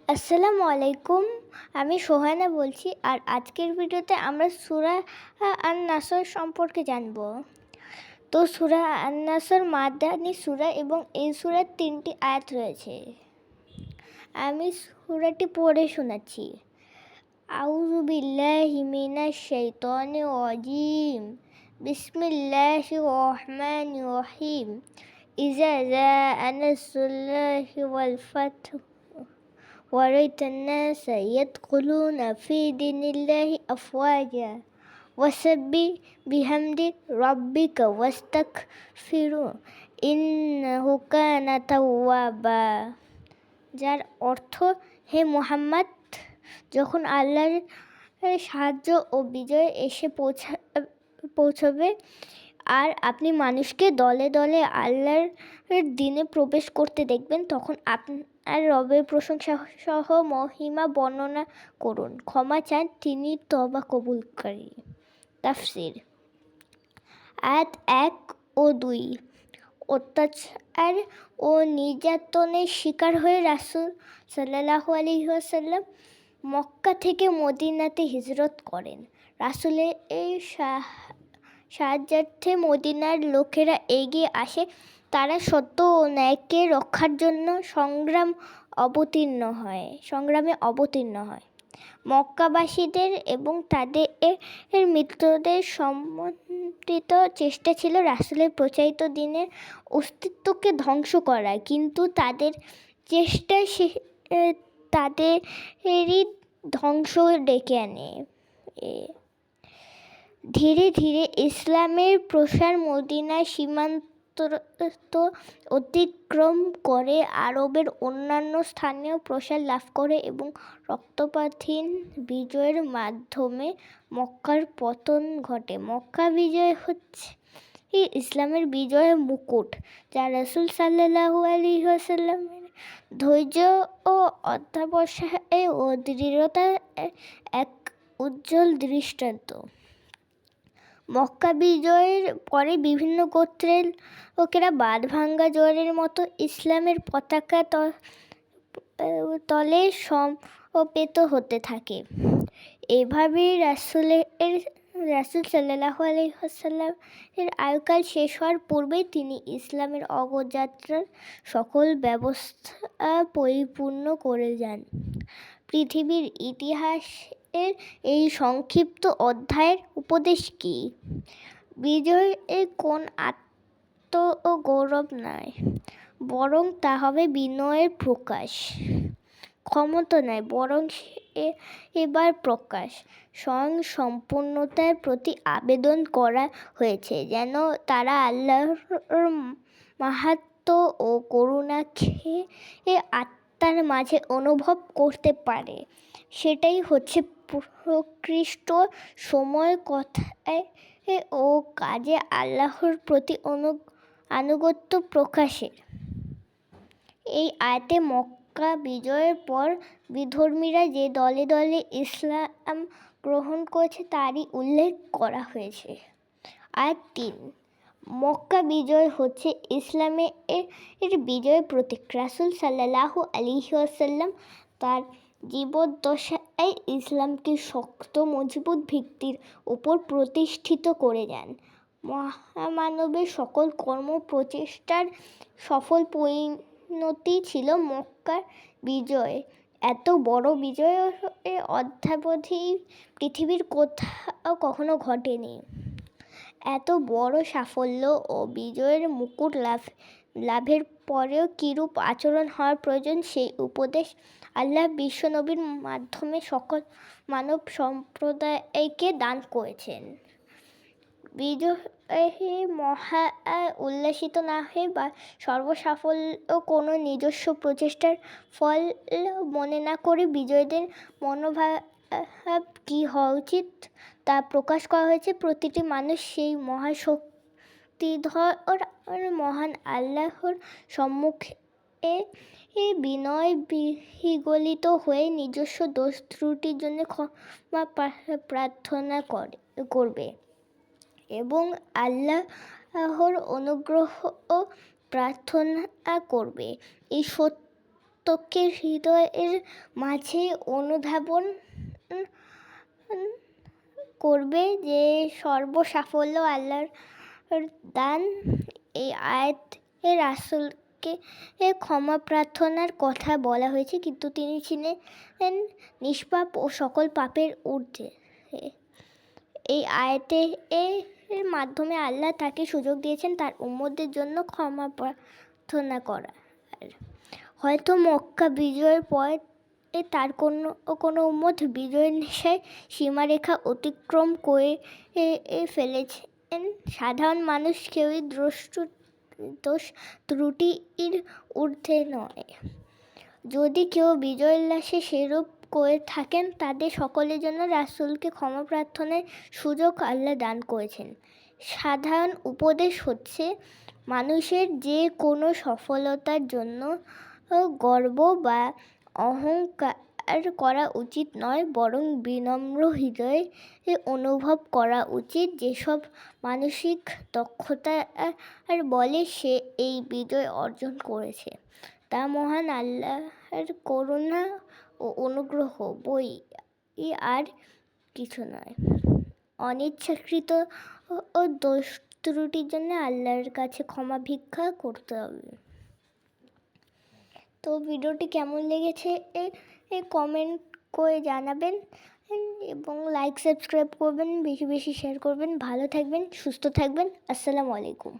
আসসালামু আলাইকুম। আমি সোহানা বলছি। আর আজকের ভিডিওতে আমরা সূরা আন-নাসর সম্পর্কে জানব। তো সূরা আন-নাসর মাদানী সূরা এবং এই সূরার 3টি আয়াত রয়েছে। আমি সূরাটি পড়ে শোনাচ্ছি। আউযু বিল্লাহি মিনাশ শাইতানির রাজিম। বিসমিল্লাহির রহমানির রহিম। ইযা জাআ নাসরুল্লাহি ওয়াল ফাতহু ورأيت الناس يدخلون في دين الله أفواجا وسبح بحمد ربك واستغفره إنه كان توابا। যার অর্থ, হে মুহাম্মদ, যখন আল্লাহর সাহায্য ও বিজয় এসে পৌঁছবে আর আপনি মানুষকে দলে দলে আল্লাহর দিনে প্রবেশ করতে দেখবেন, তখন আপনার রবের প্রশংসা সহ মহিমা বর্ণনা করুন। ক্ষমা চান, তিনি তওবা কবুলকারী। তাফসীর। আয়াত 1 ও 2। অত্যাচার ও নির্যাতনের শিকার হয়ে রাসূল সাল্লাল্লাহু আলাইহি ওয়াসাল্লাম মক্কা থেকে মদিনাতে হিজরত করেন। রাসূলের এই সাহায্যার্থে মদিনার লোকেরা এগিয়ে আসে। তারা সত্য ও ন্যায়কে রক্ষার জন্য সংগ্রামে অবতীর্ণ হয়। মক্কাবাসীদের এবং তাদের মিত্রদের সমন্বিত চেষ্টা ছিল রাসূলের প্রচারিত দ্বীনের অস্তিত্বকে ধ্বংস করা, কিন্তু তাদের চেষ্টা তাদেরই ধ্বংস ডেকে আনে। ধীরে ধীরে ইসলামের প্রসার মদিনার সীমান্ত অতিক্রম করে আরবের অন্যান্য স্থানেও প্রসার লাভ করে এবং রক্তপাতহীন বিজয়ের মাধ্যমে মক্কার পতন ঘটে। মক্কা বিজয় হচ্ছে ইসলামের বিজয়ের মুকুট, যা রাসূল সাল্লাল্লাহু আলাইহি ওয়াসাল্লামের ধৈর্য ও অধ্যবসায় ও দৃঢ়তার এক উজ্জ্বল দৃষ্টান্ত। মক্কা বিজয়ের পরে বিভিন্ন গোত্রের লোকেরা বাঁধভাঙ্গা জোয়ারের মতো ইসলামের পতাকা তলে সমবেত হতে থাকে। এভাবেই রাসূল সাল্লাল্লাহু আলাইহি ওয়াসাল্লামের আয়ুকাল শেষ হওয়ার পূর্বেই তিনি ইসলামের অগ্রযাত্রার সকল ব্যবস্থা পরিপূর্ণ করে যান। পৃথিবীর ইতিহাসের এই সংক্ষিপ্ত অধ্যায়ের উপদেশ কি? বিজয় কোন আত্মগৌরব নয়, বরং তা হবে বিনয়ের প্রকাশ। ক্ষমতা নয়, বরং এবার প্রকাশ। স্বয়ং সম্পূর্ণতার প্রতি আবেদন করা হয়েছে, যেন তারা আল্লাহর মাহাত্ম্য ও করুণাকে আত্মার মাঝে অনুভব করতে পারে। সেটাই হচ্ছে প্রকৃষ্ট সময় কথায় ও কাজে আল্লাহর প্রতি আনুগত্য প্রকাশের। এই আয়াতে মক্কা বিজয়ের পর বিধর্মীরা যে দলে দলে ইসলাম গ্রহণ করেছে তারই উল্লেখ করা হয়েছে। আয়াত 3। মক্কা বিজয় হচ্ছে ইসলামের বিজয়ের প্রতীক। রাসূল সাল্লাল্লাহু আলাইহি ওয়াসাল্লাম তার জীবদ্দশায় ইসলামকে শক্ত মজবুত ভিত্তির উপর প্রতিষ্ঠিত করে যান। মহামানবের সকল কর্ম প্রচেষ্টার সফল পরিণতি ছিল মক্কার বিজয়। এত বড় বিজয় অদ্যাবধি পৃথিবীর কোথাও কখনো ঘটেনি। এত বড় সাফল্য ও বিজয়ের মুকুট লাভের পরেও কিরূপ আচরণ হওয়ার প্রয়োজন, সেই উপদেশ আল্লাহ বিশ্বনবীর মাধ্যমে সকল মানব সম্প্রদায়কে দান করেছেন। বিজয়ে মহা উল্লাসিত না হয়ে বা সর্বসাফল্য কোনো নিজস্ব প্রচেষ্টার ফল মনে না করে বিজয়ীদের মনোভাব কী হওয়া উচিত তা প্রকাশ করা হয়েছে। প্রতিটি মানুষ সেই মহাশক্তিধর মহান আল্লাহর সম্মুখে বিনয় বিগলিত হয়ে নিজস্ব দোষ ত্রুটির জন্য ক্ষমা প্রার্থনা করবে এবং আল্লাহর অনুগ্রহ প্রার্থনা করবে। এই সত্য প্রত্যেকের হৃদয়ের মাঝে অনুধাবন করবে যে সর্বসাফল্য আল্লাহর দান। এই আয়াতে রাসূলকে ক্ষমা প্রার্থনার কথা বলা হয়েছে, কিন্তু তিনি ছিলেন নিষ্পাপ ও সকল পাপের ঊর্ধ্বে। এই আয়াতে এর মাধ্যমে আল্লাহ তাকে সুযোগ দিয়েছেন তার উম্মতদের জন্য ক্ষমা প্রার্থনা করার। হয়তো মক্কা বিজয়ের পর তার কোনো উম্মত বিজয়ের নেশায় সীমারেখা অতিক্রম করে ফেলেছেন। সাধারণ মানুষ কেউই দোষ ত্রুটির ঊর্ধ্বে নয়। যদি কেউ বিজয় উল্লাসে সেরূপ করে থাকেন, তাদের সকলের জন্য রাসূলকে ক্ষমা প্রার্থনার সুযোগ আল্লাহ দান করেছেন। সাধারণ উপদেশ হচ্ছে, মানুষের যে কোনো সফলতার জন্য গর্ব বা অহংকার করা উচিত নয়, বরং বিনম্র হৃদয়ে অনুভব করা উচিত যেসব মানসিক দক্ষতার বলে সে এই বিজয় অর্জন করেছে তা মহান আল্লাহর করুণা ও অনুগ্রহ বই আর কিছু নয়। অনিচ্ছাকৃত ও দোষ ত্রুটির জন্য আল্লাহর কাছে ক্ষমা ভিক্ষা করতে হবে। তো ভিডিওটি কেমন লেগেছে কমেন্ট করে জানাবেন এবং লাইক সাবস্ক্রাইব করবেন, বেশি বেশি শেয়ার করবেন। ভালো থাকবেন, সুস্থ থাকবেন। আসসালামু আলাইকুম।